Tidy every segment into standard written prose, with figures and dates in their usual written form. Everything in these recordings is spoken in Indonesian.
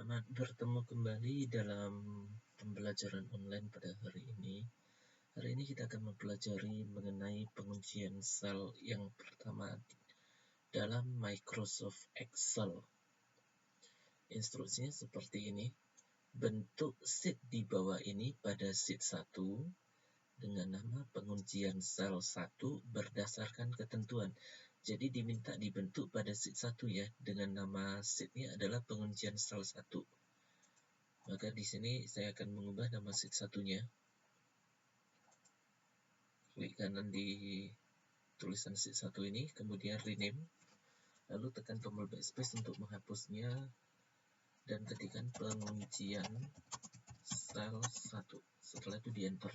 Selamat bertemu kembali dalam pembelajaran online pada hari ini. Hari ini kita akan mempelajari mengenai penguncian sel yang pertama dalam Microsoft Excel. Instruksinya seperti ini. Bentuk sheet di bawah ini pada sheet 1 dengan nama penguncian sel 1 berdasarkan ketentuan. Jadi diminta dibentuk pada sheet 1 ya, dengan nama sheetnya adalah penguncian sel 1. Maka di sini saya akan mengubah nama sheet satunya. Klik kanan di tulisan sheet 1 ini, kemudian rename, lalu tekan tombol backspace untuk menghapusnya, dan ketikkan penguncian sel 1. Setelah itu di enter.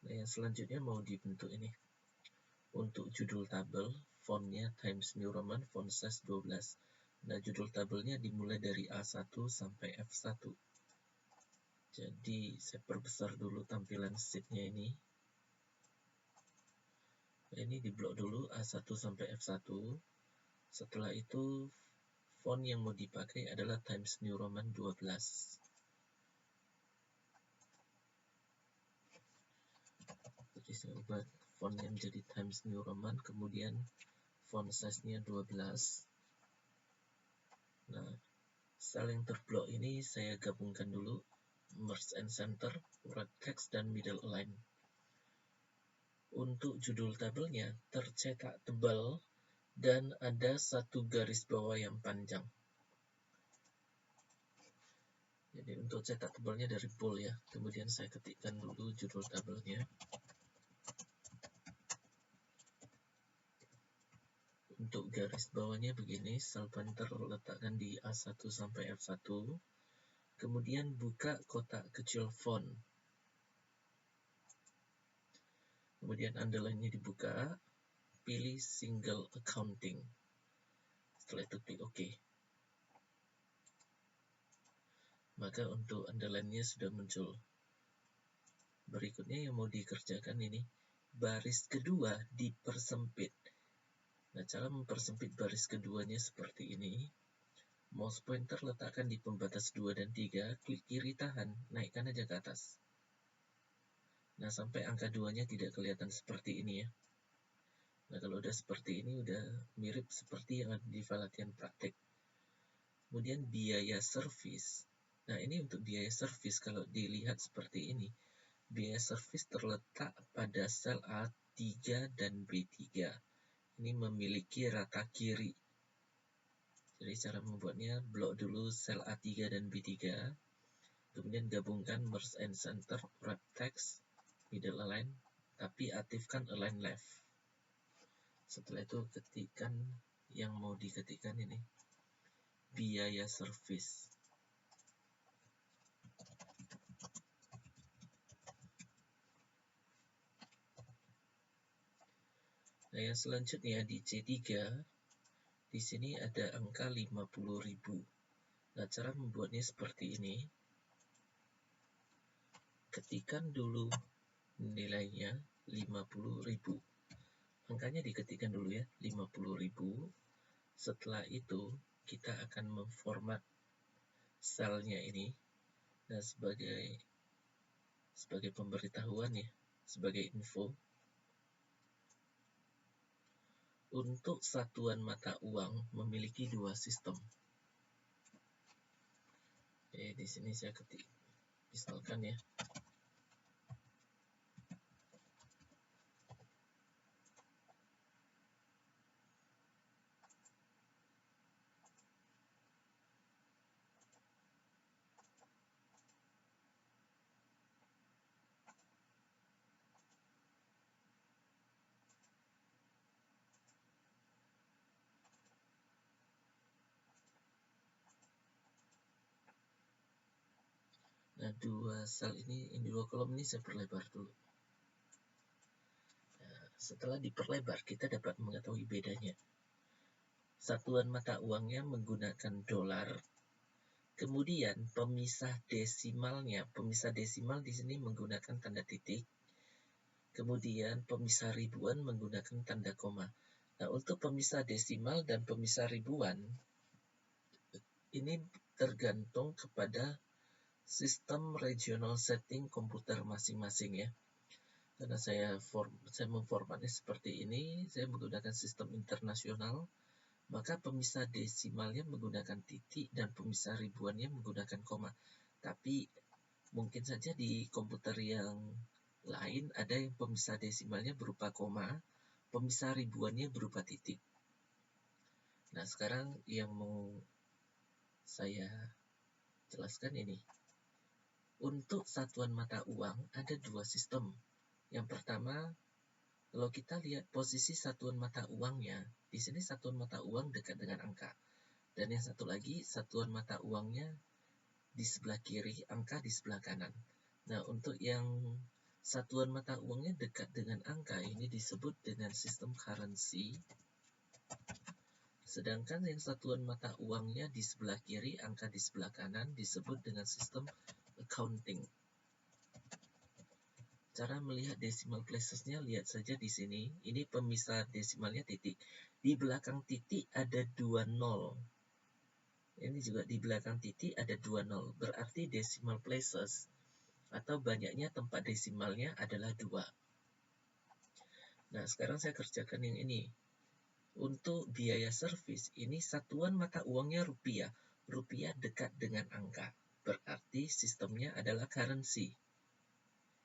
Nah, yang selanjutnya mau dibentuk ini. Untuk judul tabel, fontnya Times New Roman, font size 12. Nah, judul tabelnya dimulai dari A1 sampai F1. Jadi, saya perbesar dulu tampilan sheet-nya ini. Ini diblok dulu A1 sampai F1. Setelah itu, font yang mau dipakai adalah Times New Roman 12. Jadi saya ubah fontnya menjadi Times New Roman, kemudian font size-nya 12. Nah, sel yang terblok ini saya gabungkan dulu, merge and center, wrap text, dan middle align. Untuk judul tabelnya tercetak tebal dan ada satu garis bawah yang panjang. Jadi untuk cetak tebalnya dari bold ya. Kemudian saya ketikkan dulu judul tabelnya. Untuk garis bawahnya begini, sel pointer letakkan di A1 sampai F1. Kemudian buka kotak kecil font. Kemudian underline-nya dibuka, pilih single accounting. Setelah itu klik OK. Maka untuk underline-nya sudah muncul. Berikutnya yang mau dikerjakan ini, baris kedua dipersempit. Nah, cara mempersempit baris keduanya seperti ini. Mouse pointer letakkan di pembatas 2 dan 3, klik kiri tahan, naikkan aja ke atas. Nah, sampai angka 2-nya tidak kelihatan seperti ini ya. Nah, kalau udah seperti ini, udah mirip seperti yang ada di file latihan praktek. Kemudian biaya servis. Nah, ini untuk biaya servis, kalau dilihat seperti ini, biaya servis terletak pada sel A3 dan B3. Ini memiliki rata kiri. Jadi cara membuatnya, blok dulu sel A3 dan B3, kemudian gabungkan merge and center, wrap text, middle align, tapi aktifkan align left. Setelah itu ketikkan yang mau diketikkan ini, biaya servis. Nah, yang selanjutnya di C3, di sini ada angka 50.000. Nah, cara membuatnya seperti ini. Ketikkan dulu nilainya 50.000. Angkanya diketikkan dulu ya, 50.000. Setelah itu, kita akan memformat selnya ini. Nah, sebagai pemberitahuan ya, sebagai info. Untuk satuan mata uang memiliki dua sistem. Oke, di sini saya ketik, misalkan ya. Nah, dua kolom ini saya perlebar dulu. Nah, setelah diperlebar, kita dapat mengetahui bedanya. Satuan mata uangnya menggunakan dolar. Kemudian pemisah desimal di sini menggunakan tanda titik. Kemudian pemisah ribuan menggunakan tanda koma. Nah, untuk pemisah desimal dan pemisah ribuan, ini tergantung kepada sistem regional setting komputer masing-masing ya. Karena saya memformatnya seperti ini, saya menggunakan sistem internasional, maka pemisah desimalnya menggunakan titik dan pemisah ribuannya menggunakan koma. Tapi mungkin saja di komputer yang lain ada yang pemisah desimalnya berupa koma, pemisah ribuannya berupa titik. Nah, sekarang yang mau saya jelaskan ini. Untuk satuan mata uang ada dua sistem. Yang pertama, kalau kita lihat posisi satuan mata uangnya, di sini satuan mata uang dekat dengan angka. Dan yang satu lagi, satuan mata uangnya di sebelah kiri, angka di sebelah kanan. Nah, untuk yang satuan mata uangnya dekat dengan angka, ini disebut dengan sistem currency. Sedangkan yang satuan mata uangnya di sebelah kiri, angka di sebelah kanan, disebut dengan sistem accounting. Cara melihat decimal places-nya, lihat saja di sini. Ini pemisah desimalnya titik. Di belakang titik ada 2 nol. Ini juga di belakang titik ada 2 nol. Berarti decimal places atau banyaknya tempat desimalnya adalah 2. Nah, sekarang saya kerjakan yang ini. Untuk biaya servis, ini satuan mata uangnya rupiah. Rupiah dekat dengan angka. Berarti sistemnya adalah currency.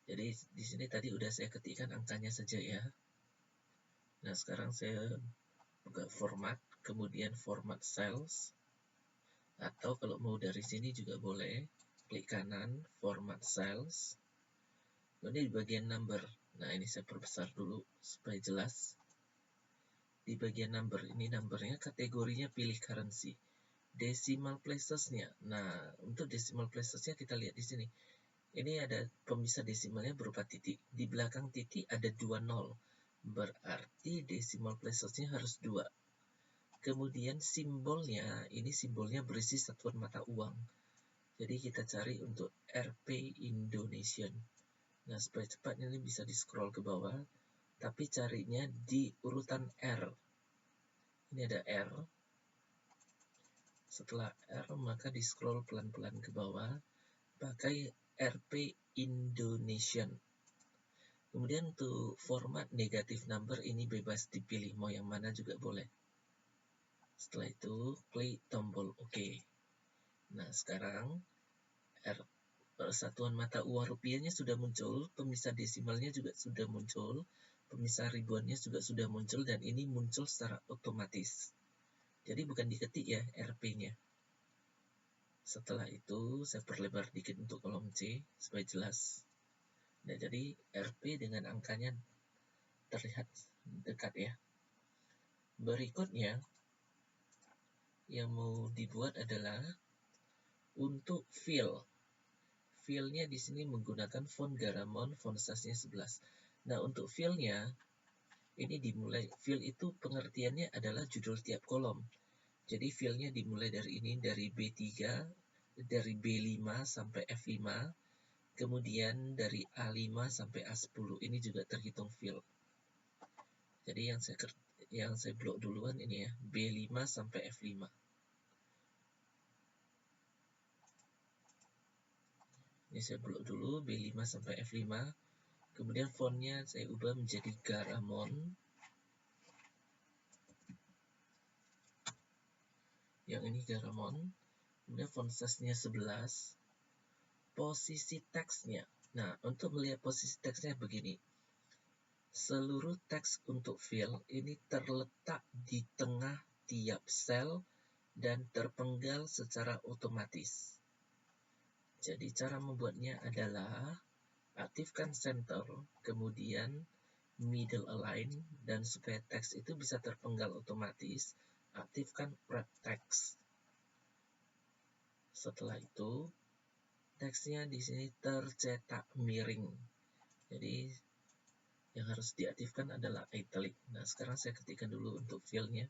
Jadi di sini tadi udah saya ketikkan angkanya saja ya. Nah, sekarang saya buka format, kemudian format cells. Atau kalau mau dari sini juga boleh, klik kanan, format cells. Kemudian di bagian number. Nah, ini saya perbesar dulu supaya jelas. Di bagian number, ini numbernya, kategorinya pilih currency. Decimal places-nya. Nah, untuk decimal places-nya kita lihat di sini. Ini ada pemisah desimalnya berupa titik. Di belakang titik ada 2 nol. Berarti decimal places-nya harus 2. Kemudian simbolnya, ini simbolnya berisi satuan mata uang. Jadi kita cari untuk Rp Indonesian. Nah, supaya cepat ini bisa di-scroll ke bawah. Tapi carinya di urutan R. Ini ada R. Setelah R, maka di-scroll pelan-pelan ke bawah. Pakai Rp Indonesian. Kemudian untuk format negatif number ini bebas dipilih, mau yang mana juga boleh. Setelah itu klik tombol OK. Nah, sekarang satuan mata uang rupiahnya sudah muncul, pemisah desimalnya juga sudah muncul, pemisah ribuannya juga sudah muncul, dan ini muncul secara otomatis. Jadi bukan diketik ya Rp-nya. Setelah itu saya perlebar dikit untuk kolom C supaya jelas. Nah, jadi Rp dengan angkanya terlihat dekat ya. Berikutnya yang mau dibuat adalah untuk fill. Fill-nya di sini menggunakan font Garamond, font size-nya 11. Nah, untuk fill-nya ini dimulai, fill itu pengertiannya adalah judul tiap kolom. Jadi fill-nya dimulai dari ini, dari B3, dari B5 sampai F5, kemudian dari A5 sampai A10. Ini juga terhitung fill. Jadi yang saya blok duluan ini ya, B5 sampai F5. Ini saya blok dulu B5 sampai F5. Kemudian fontnya saya ubah menjadi Garamond. Yang ini Garamond. Kemudian font size-nya 11. Posisi teksnya. Nah, untuk melihat posisi teksnya begini. Seluruh teks untuk fill ini terletak di tengah tiap sel dan terpenggal secara otomatis. Jadi cara membuatnya adalah aktifkan center, kemudian middle align, dan supaya teks itu bisa terpenggal otomatis, aktifkan wrap text. Setelah itu, teksnya di sini tercetak miring. Jadi yang harus diaktifkan adalah italic. Nah, sekarang saya ketikkan dulu untuk fill-nya.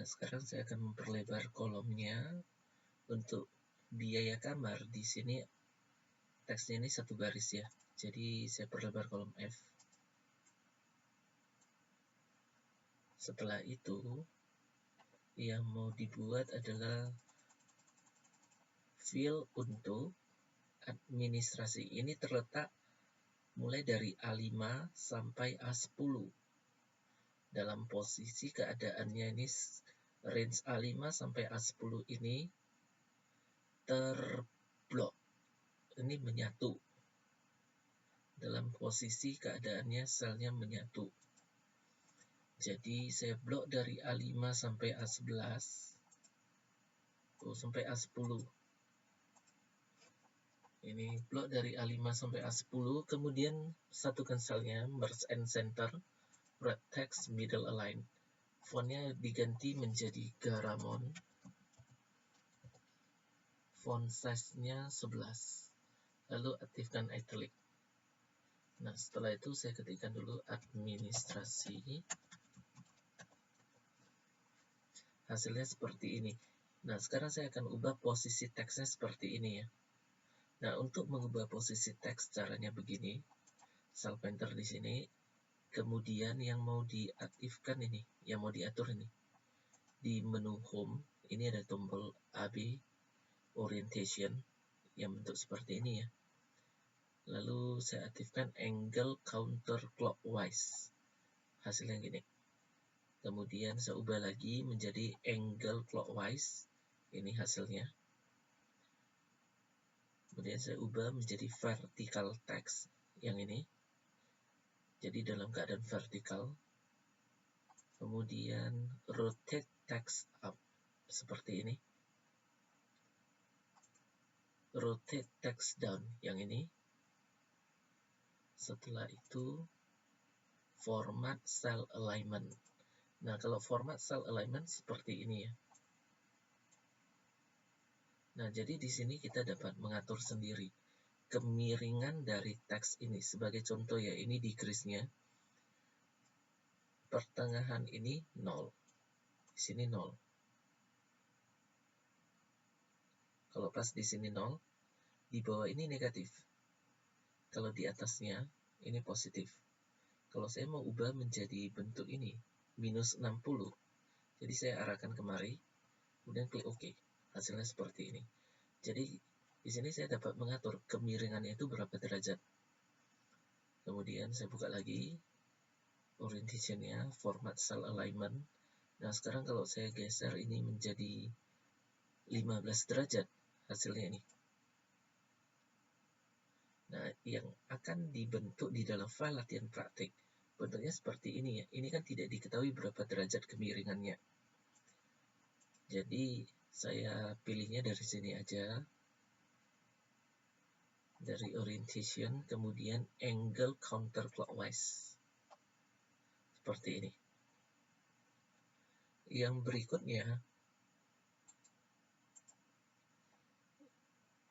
Nah, sekarang saya akan memperlebar kolomnya. Untuk biaya kamar di sini teksnya ini satu baris ya. Jadi saya perlebar kolom F. Setelah itu yang mau dibuat adalah field untuk administrasi. Ini terletak mulai dari A5 sampai A10. Dalam posisi keadaannya ini range A5 sampai A10 ini terblok. Ini menyatu. Dalam posisi keadaannya selnya menyatu. Jadi saya blok dari A5 sampai A11. Sampai A10. Ini blok dari A5 sampai A10, kemudian satukan selnya, merge and center, red text, middle align. Fontnya diganti menjadi Garamond. Font size-nya 11. Lalu aktifkan italic. Nah, setelah itu saya ketikkan dulu administrasi. Hasilnya seperti ini. Nah, sekarang saya akan ubah posisi teksnya seperti ini ya. Nah, untuk mengubah posisi teks caranya begini. Cell painter di sini. Kemudian yang mau diaktifkan ini, yang mau diatur ini. Di menu home, ini ada tombol AB orientation yang bentuk seperti ini ya. Lalu saya aktifkan angle counterclockwise. Hasilnya gini. Kemudian saya ubah lagi menjadi angle clockwise. Ini hasilnya. Kemudian saya ubah menjadi vertical text yang ini. Jadi dalam keadaan vertikal. Kemudian rotate text up seperti ini. Rotate text down yang ini. Setelah itu format cell alignment. Nah, kalau format cell alignment seperti ini ya. Nah, jadi di sini kita dapat mengatur sendiri kemiringan dari teks ini. Sebagai contoh ya, ini decrease-nya. Pertengahan ini 0. Di sini 0. Kalau pas di sini 0, di bawah ini negatif. Kalau di atasnya, ini positif. Kalau saya mau ubah menjadi bentuk ini, minus 60. Jadi saya arahkan kemari, kemudian klik OK. Hasilnya seperti ini. Jadi di sini saya dapat mengatur kemiringannya itu berapa derajat. Kemudian saya buka lagi orientation-nya, format cell alignment. Nah, sekarang kalau saya geser ini menjadi 15 derajat hasilnya ini. Nah, yang akan dibentuk di dalam file latihan praktik bentuknya seperti ini ya. Ini kan tidak diketahui berapa derajat kemiringannya. Jadi saya pilihnya dari sini aja. Dari orientation, kemudian angle counterclockwise. Seperti ini. Yang berikutnya,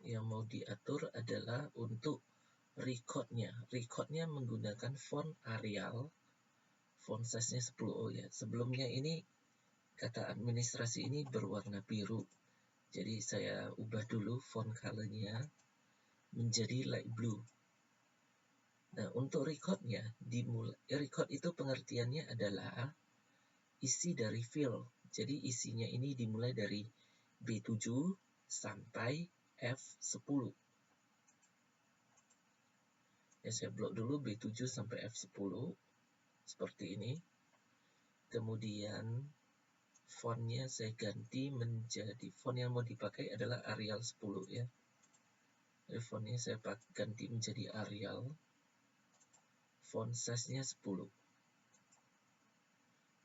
yang mau diatur adalah untuk recordnya. Recordnya menggunakan font Arial. Font size-nya 10 ya. Sebelumnya ini kata administrasi ini berwarna biru. Jadi saya ubah dulu font color-nya menjadi light blue. Nah, untuk recordnya, record itu pengertiannya adalah isi dari field. Jadi isinya ini dimulai dari B7 sampai F10. Ya, saya blok dulu B7 sampai F10 seperti ini. Kemudian fontnya saya ganti menjadi, font yang mau dipakai adalah Arial 10 ya. Jadi fontnya saya ganti menjadi Arial. Font size-nya 10.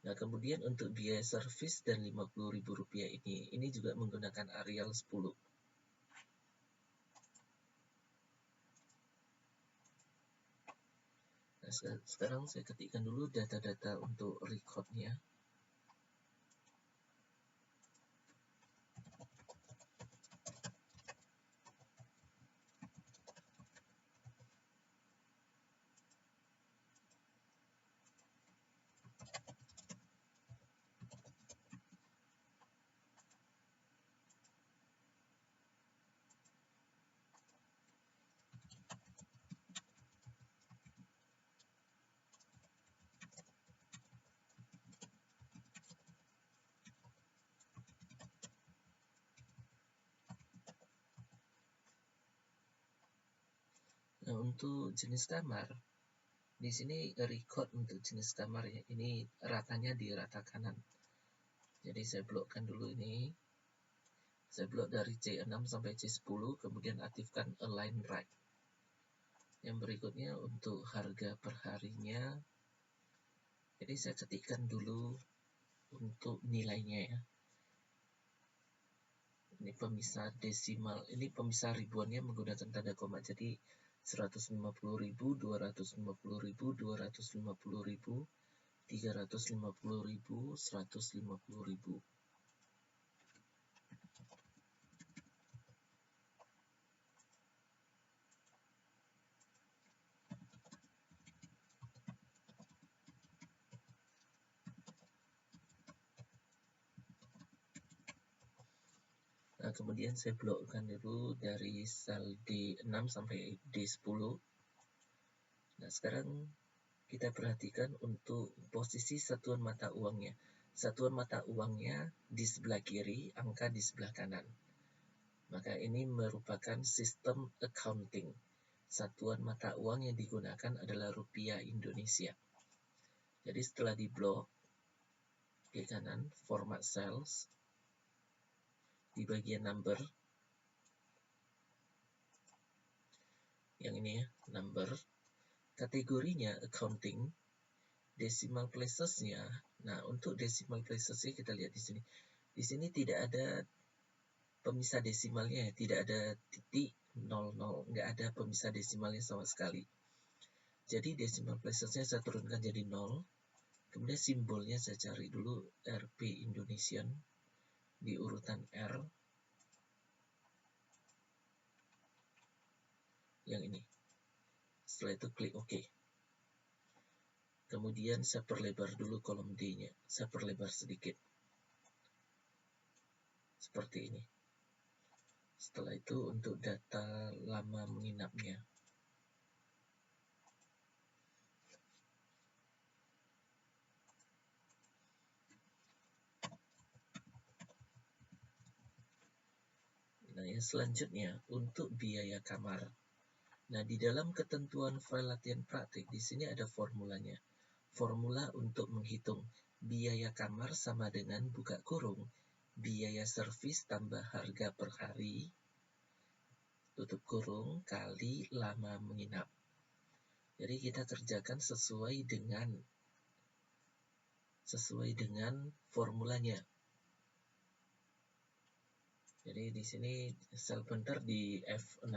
Nah, kemudian untuk biaya servis dan Rp50.000 ini juga menggunakan Arial 10. Nah, sekarang saya ketikkan dulu data-data untuk recordnya. untuk jenis kamar, di sini record untuk jenis kamar ya. Ini ratanya di rata kanan. Jadi saya blokkan dulu ini. Saya blok dari C6 sampai C10, kemudian aktifkan align right. Yang berikutnya untuk harga per harinya. Jadi saya ketikkan dulu untuk nilainya ya. Ini pemisah desimal, ini pemisah ribuannya menggunakan tanda koma. Jadi 150.000, 250.000, 250.000, 350.000, 150.000. Nah, kemudian saya blokkan dulu dari sel D6 sampai D10. Nah, sekarang kita perhatikan untuk posisi satuan mata uangnya. Satuan mata uangnya di sebelah kiri, angka di sebelah kanan. Maka ini merupakan sistem accounting. Satuan mata uang yang digunakan adalah rupiah Indonesia. Jadi setelah diblok, klik kanan, format cells, di bagian number, yang ini ya, number, kategorinya accounting, decimal places-nya. Nah, untuk decimal places-nya kita lihat di sini. Di sini tidak ada pemisah desimalnya, tidak ada titik 00, nggak ada pemisah desimalnya sama sekali. Jadi decimal places-nya saya turunkan jadi 0. Kemudian simbolnya saya cari dulu Rp Indonesian di urutan R. Yang ini. Setelah itu klik OK. Kemudian saya perlebar dulu kolom D-nya. Saya perlebar sedikit. Seperti ini. Setelah itu untuk data lama menginapnya. Nah, yang selanjutnya untuk biaya kamar. Nah, di dalam ketentuan file latihan praktik di sini ada formulanya. Formula untuk menghitung biaya kamar sama dengan buka kurung biaya servis tambah harga per hari tutup kurung kali lama menginap. Jadi kita kerjakan sesuai dengan formulanya. Jadi di sini sel bentar di F6.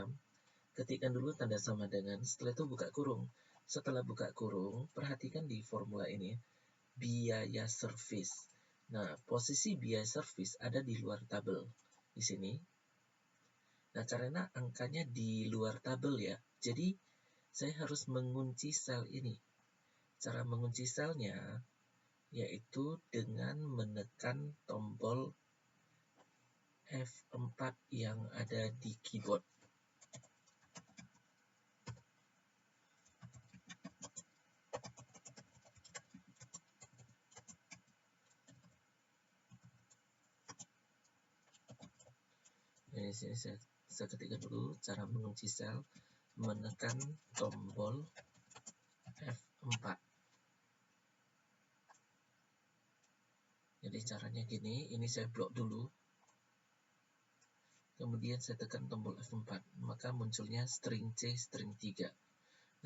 Ketikkan dulu tanda sama dengan, setelah itu buka kurung. Setelah buka kurung, perhatikan di formula ini, biaya servis. Nah, posisi biaya servis ada di luar tabel di sini. Nah, karena angkanya di luar tabel ya, jadi saya harus mengunci sel ini. Cara mengunci selnya yaitu dengan menekan tombol F4 yang ada di keyboard. Di sini saya ketikkan dulu cara mengunci sel, menekan tombol F4. Jadi caranya gini, ini saya blok dulu. Kemudian saya tekan tombol F4, maka munculnya string C, string 3.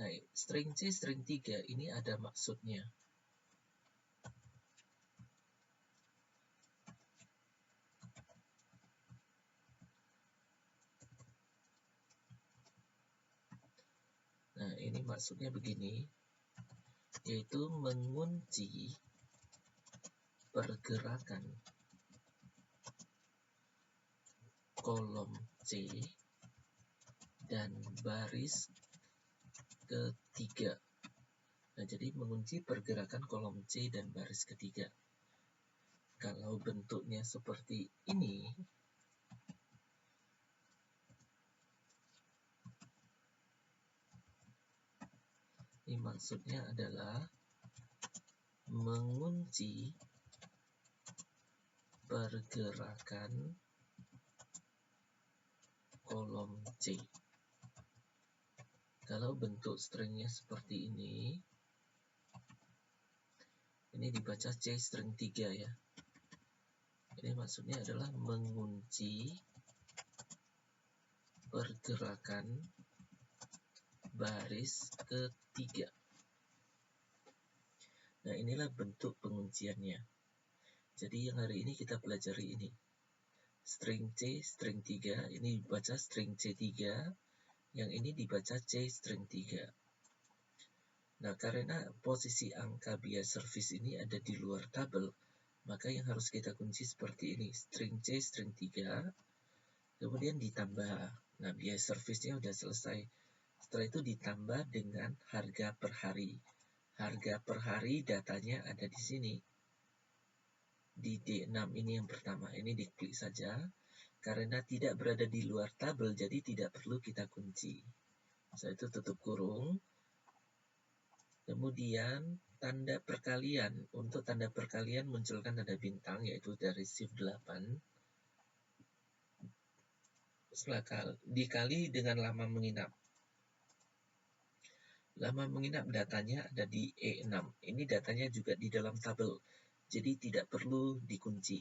Nah, string C, string 3 ini ada maksudnya. Nah, ini maksudnya begini, yaitu mengunci pergerakan kolom C dan baris ketiga. Nah, jadi mengunci pergerakan kolom C dan baris ketiga. Kalau bentuknya seperti ini, ini maksudnya adalah mengunci pergerakan kolom C. Kalau bentuk stringnya seperti ini dibaca C string 3 ya. Ini maksudnya adalah mengunci pergerakan baris ketiga. Nah, inilah bentuk pengunciannya. Jadi yang hari ini kita pelajari ini. String C, string 3, ini dibaca string C3, yang ini dibaca C string 3. Nah, karena posisi angka bias service ini ada di luar tabel, maka yang harus kita kunci seperti ini. String C, string 3, kemudian ditambah. Nah, bias service-nya udah selesai. Setelah itu ditambah dengan harga per hari. Harga per hari datanya ada di sini. Di D6 ini yang pertama. Ini diklik saja. Karena tidak berada di luar tabel, jadi tidak perlu kita kunci. Setelah itu tutup kurung. Kemudian tanda perkalian. Untuk tanda perkalian munculkan tanda bintang, yaitu dari shift 8. Setelah dikali dengan lama menginap. Lama menginap datanya ada di E6. Ini datanya juga di dalam tabel, jadi tidak perlu dikunci.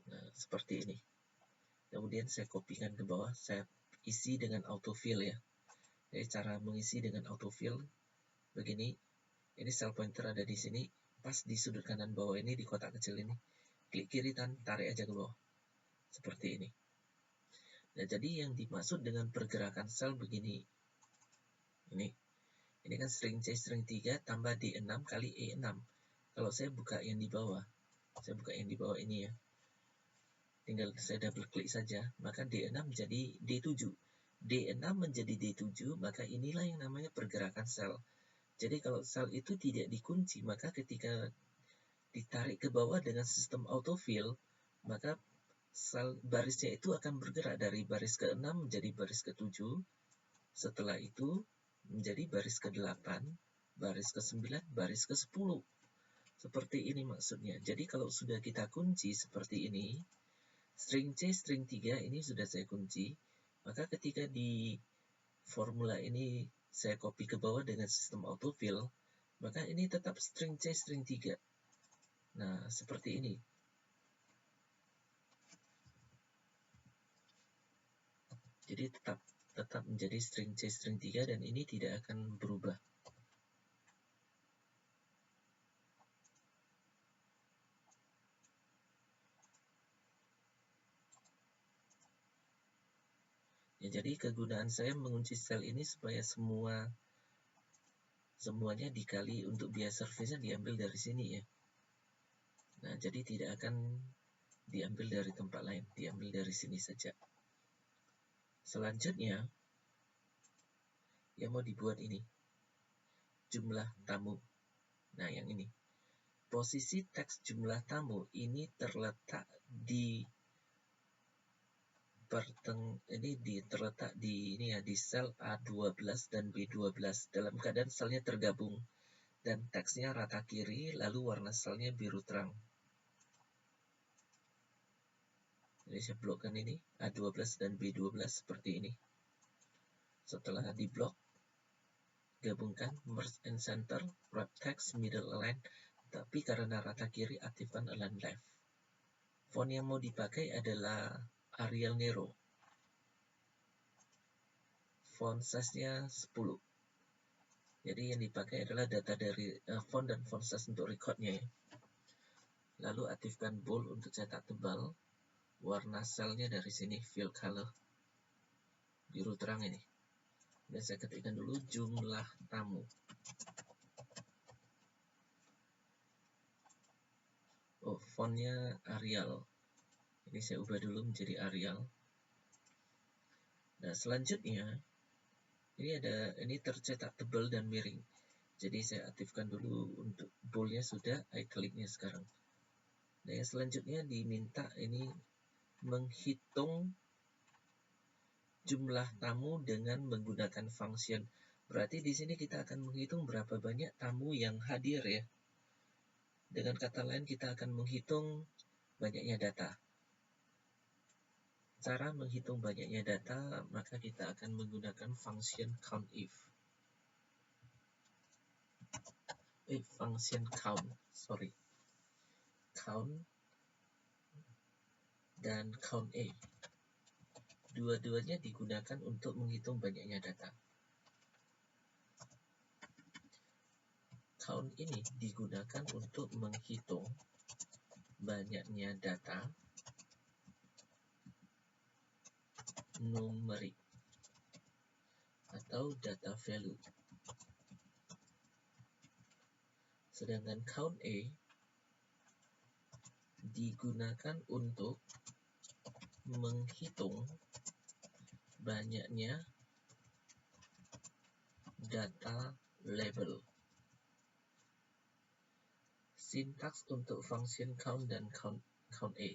Nah, seperti ini. Kemudian saya kopikan ke bawah, saya isi dengan autofill ya. Jadi cara mengisi dengan autofill begini. Ini cell pointer ada di sini, pas di sudut kanan bawah ini, di kotak kecil ini. Klik kiri dan tarik aja ke bawah. Seperti ini. Nah, jadi yang dimaksud dengan pergerakan sel begini. Ini kan string C string 3 tambah D6 kali E6. Kalau saya buka yang di bawah, saya buka yang di bawah ini ya. Tinggal saya double klik saja, maka D6 jadi D7. D6 menjadi D7, maka inilah yang namanya pergerakan sel. Jadi kalau sel itu tidak dikunci, maka ketika ditarik ke bawah dengan sistem autofill, maka sel barisnya itu akan bergerak dari baris ke-6 menjadi baris ke-7. Setelah itu menjadi baris ke-8, baris ke-9, baris ke-10. Seperti ini maksudnya. Jadi kalau sudah kita kunci seperti ini, string C, string 3 ini sudah saya kunci, maka ketika di formula ini saya copy ke bawah dengan sistem autofill, maka ini tetap string C, string 3. Nah, seperti ini. Jadi tetap menjadi string C, string 3, dan ini tidak akan berubah. Ya, jadi kegunaan saya mengunci sel ini supaya semuanya dikali untuk bias service-nya diambil dari sini ya. Nah, jadi tidak akan diambil dari tempat lain, diambil dari sini saja. Selanjutnya, yang mau dibuat ini, jumlah tamu. Nah, yang ini. Posisi teks jumlah tamu ini terletak di di sel A12 dan B12 dalam keadaan selnya tergabung dan teksnya rata kiri, lalu warna selnya biru terang. Jadi saya blokkan ini A12 dan B12 seperti ini. Setelah diblok, gabungkan merge and center, wrap text, middle align, tapi karena rata kiri aktifkan align left. Font yang mau dipakai adalah Arial Nero. Font size-nya 10. Jadi yang dipakai adalah data dari font dan font size untuk recordnya ya. Lalu aktifkan bold untuk cetak tebal. Warna selnya dari sini fill color biru terang ini. Dan saya ketikkan dulu jumlah tamu. Oh, fontnya Arial. Ini saya ubah dulu menjadi Arial. Nah, selanjutnya ini tercetak tebal dan miring. Jadi saya aktifkan dulu untuk boldnya sudah, italicnya sekarang. Nah, yang selanjutnya diminta ini menghitung jumlah tamu dengan menggunakan function. Berarti di sini kita akan menghitung berapa banyak tamu yang hadir ya. Dengan kata lain kita akan menghitung banyaknya data. cara menghitung banyaknya data, maka kita akan menggunakan function countif. Function count dan count A. Dua-duanya digunakan untuk menghitung banyaknya data. Count ini digunakan untuk menghitung banyaknya data numerik atau data value. Sedangkan count A digunakan untuk menghitung banyaknya data label. Sintaks untuk function count dan count A.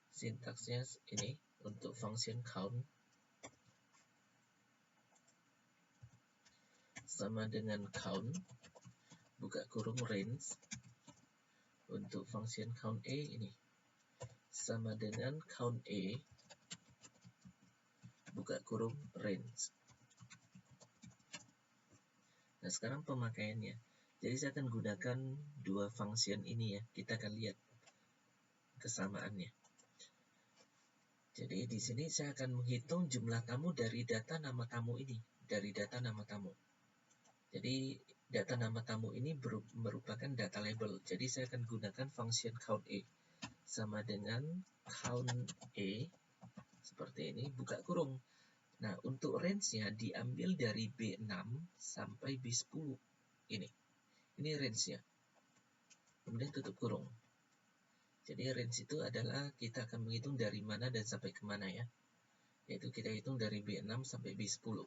Sintaksnya ini untuk function count sama dengan count buka kurung range. Untuk function count A ini sama dengan count A buka kurung range. Nah, sekarang pemakaiannya. Jadi saya akan gunakan dua function ini ya. Kita akan lihat kesamaannya. Jadi di sini saya akan menghitung jumlah tamu dari data nama tamu ini, Jadi data nama tamu ini merupakan data label. Jadi saya akan gunakan function count A sama dengan count A seperti ini buka kurung. Nah, untuk range-nya diambil dari B6 sampai B10. Ini range-nya. Kemudian tutup kurung. Jadi range itu adalah kita akan menghitung dari mana dan sampai kemana ya. Yaitu kita hitung dari B6 sampai B10.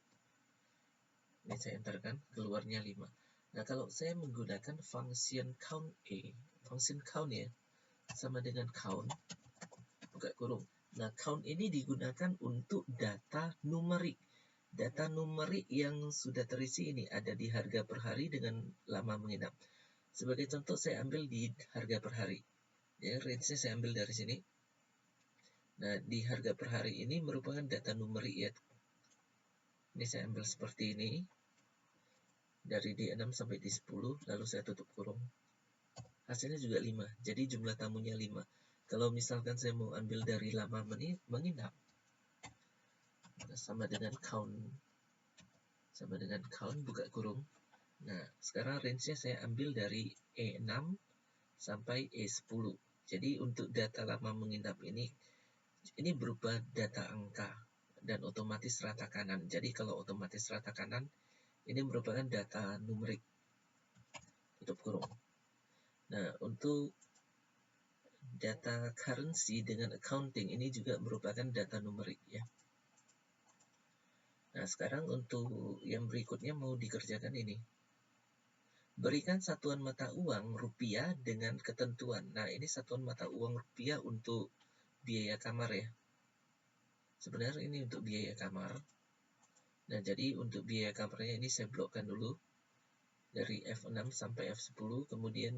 Ini saya entarkan, keluarnya 5. Nah, kalau saya menggunakan function count A, function count ya, sama dengan count, buka kurung. Nah, count ini digunakan untuk data numerik. Data numerik yang sudah terisi ini ada di harga per hari dengan lama menginap. Sebagai contoh saya ambil di harga per hari. Ya, range-nya saya ambil dari sini. Nah, di harga per hari ini merupakan data numerik ya. Ini saya ambil seperti ini. Dari D6 sampai D10, lalu saya tutup kurung. Hasilnya juga 5, jadi jumlah tamunya 5. Kalau misalkan saya mau ambil dari lama menginap, sama dengan count buka kurung. Nah, sekarang range-nya saya ambil dari E6 sampai E10. Jadi untuk data lama menginap ini berupa data angka dan otomatis rata kanan. Jadi kalau otomatis rata kanan, ini merupakan data numerik. Tutup kurung. Nah, untuk data currency dengan accounting ini juga merupakan data numerik ya. Nah, sekarang untuk yang berikutnya mau dikerjakan ini. Berikan satuan mata uang rupiah dengan ketentuan. Nah, ini satuan mata uang rupiah untuk biaya kamar ya. Sebenarnya ini untuk biaya kamar. Nah, jadi untuk biaya kamarnya ini saya blokkan dulu. Dari F6 sampai F10, kemudian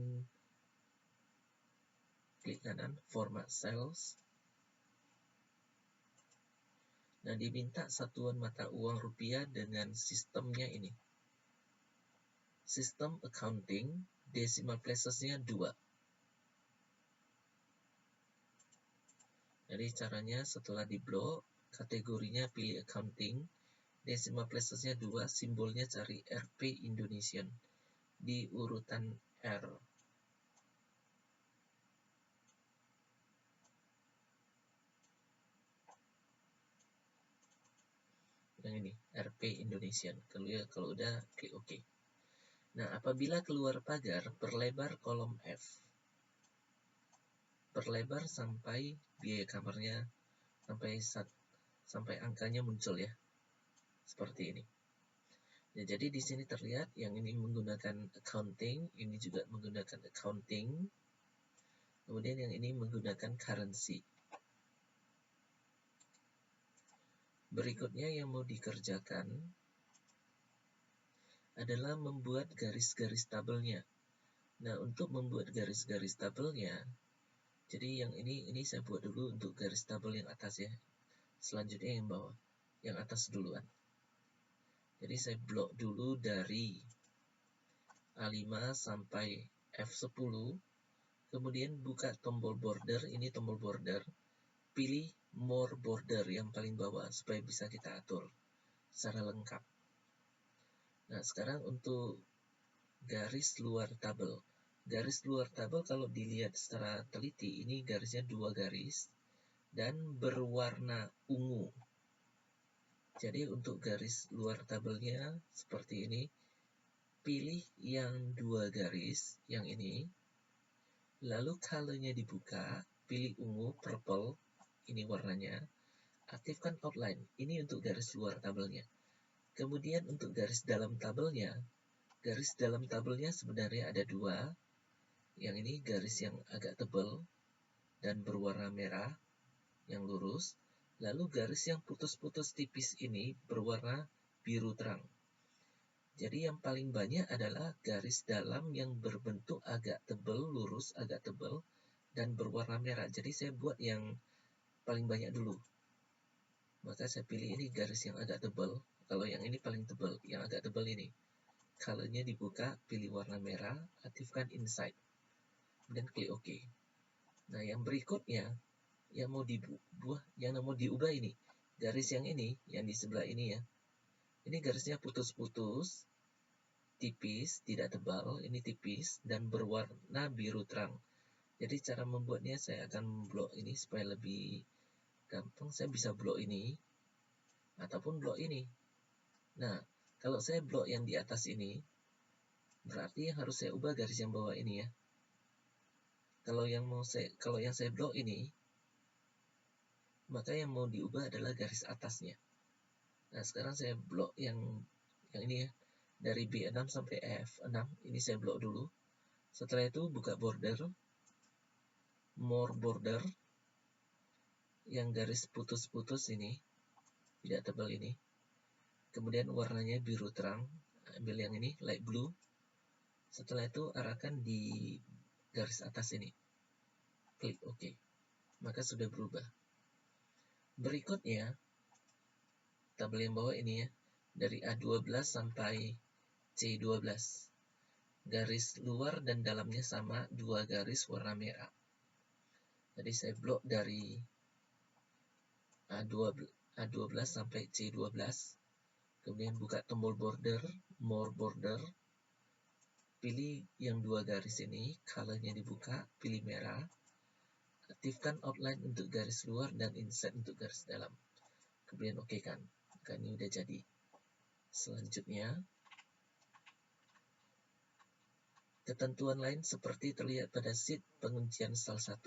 klik kanan, format cells. Nah, diminta satuan mata uang rupiah dengan sistemnya ini. Sistem accounting, decimal places-nya 2. Jadi caranya setelah diblok, kategorinya pilih accounting, decimal places-nya 2, simbolnya cari RP Indonesian di urutan R. Yang ini, RP Indonesian. Kalau udah, klik OK. Nah, apabila keluar pagar, perlebar kolom F. Perlebar sampai biaya kamarnya, sampai angkanya muncul ya. Seperti ini. Ya, jadi di sini terlihat yang ini menggunakan accounting, ini juga menggunakan accounting. Kemudian yang ini menggunakan currency. Berikutnya yang mau dikerjakan adalah membuat garis-garis tabelnya. Nah, untuk membuat garis-garis tabelnya, Jadi yang ini saya buat dulu untuk garis tabel yang atas ya. Selanjutnya yang bawah, yang atas duluan. Jadi saya blok dulu dari A5 sampai F10, kemudian buka tombol border, ini tombol border, pilih more border yang paling bawah supaya bisa kita atur secara lengkap. Nah, sekarang untuk garis luar tabel. Garis luar tabel kalau dilihat secara teliti, ini garisnya 2 garis dan berwarna ungu. Jadi untuk garis luar tabelnya seperti ini, pilih yang 2 garis, yang ini, lalu colornya dibuka, pilih ungu, purple, ini warnanya, aktifkan outline, ini untuk garis luar tabelnya. Kemudian untuk garis dalam tabelnya sebenarnya ada 2, yang ini garis yang agak tebal dan berwarna merah, yang lurus, lalu garis yang putus-putus tipis ini berwarna biru terang. Jadi yang paling banyak adalah garis dalam yang berbentuk agak tebal, lurus, agak tebal, dan berwarna merah. Jadi saya buat yang paling banyak dulu. Maka saya pilih ini garis yang agak tebal. Kalau yang ini paling tebal, yang agak tebal ini. Colornya dibuka, pilih warna merah, aktifkan inside. Dan klik OK. Nah, yang berikutnya, yang mau diubah ini. Garis yang ini, yang di sebelah ini ya. Ini garisnya putus-putus, tipis, tidak tebal, ini tipis, dan berwarna biru terang. Jadi cara membuatnya saya akan blok ini supaya lebih gampang. Saya bisa blok ini, ataupun blok ini. Nah, kalau saya blok yang di atas ini, berarti yang harus saya ubah garis yang bawah ini ya. Kalau yang saya blok ini, maka yang mau diubah adalah garis atasnya. Nah, sekarang saya blok yang ini ya. Dari B6 sampai F6, ini saya blok dulu. Setelah itu buka border, more border, yang garis putus-putus ini, tidak tebal ini. Kemudian warnanya biru terang, ambil yang ini, light blue. Setelah itu arahkan di garis atas ini. Klik OK. Maka sudah berubah. Berikutnya, tabel yang bawah ini ya, dari A12 sampai C12. Garis luar dan dalamnya sama, 2 garis warna merah. Jadi saya blok dari A12 sampai C12. Kemudian buka tombol border, more border. Pilih yang 2 garis ini, colornya dibuka, pilih merah. Aktifkan outline untuk garis luar dan insert untuk garis dalam. Kemudian OK kan. Maka ini udah jadi. Selanjutnya, ketentuan lain seperti terlihat pada sheet penguncian sel 1.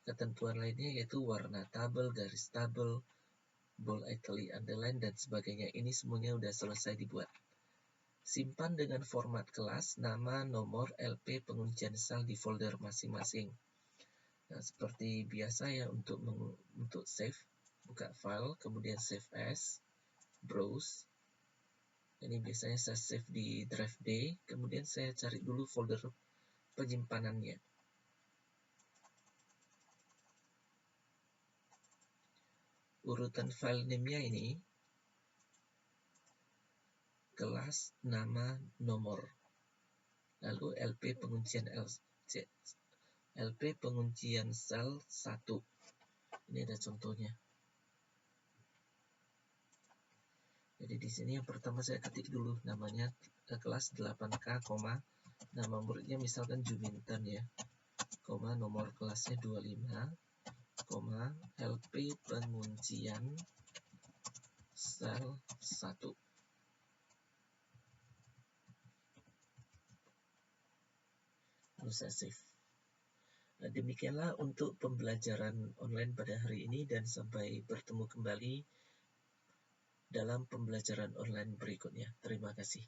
Ketentuan lainnya yaitu warna tabel, garis tabel, bold, italic, underline, dan sebagainya. Ini semuanya udah selesai dibuat. Simpan dengan format kelas, nama, nomor, LP, penguncian sel di folder masing-masing. Nah, seperti biasa ya untuk save, buka file, kemudian save as, browse. Ini biasanya saya save di drive D, kemudian saya cari dulu folder penyimpanannya. Urutan file name-nya ini, kelas, nama, nomor. Lalu LP penguncian sel 1. Ini ada contohnya. Jadi di sini yang pertama saya ketik dulu namanya kelas 8K, nama muridnya misalkan Juminten ya, nomor kelasnya 25, LP penguncian sel 1. Lalu saya save. Nah, demikianlah untuk pembelajaran online pada hari ini, dan sampai bertemu kembali dalam pembelajaran online berikutnya. Terima kasih.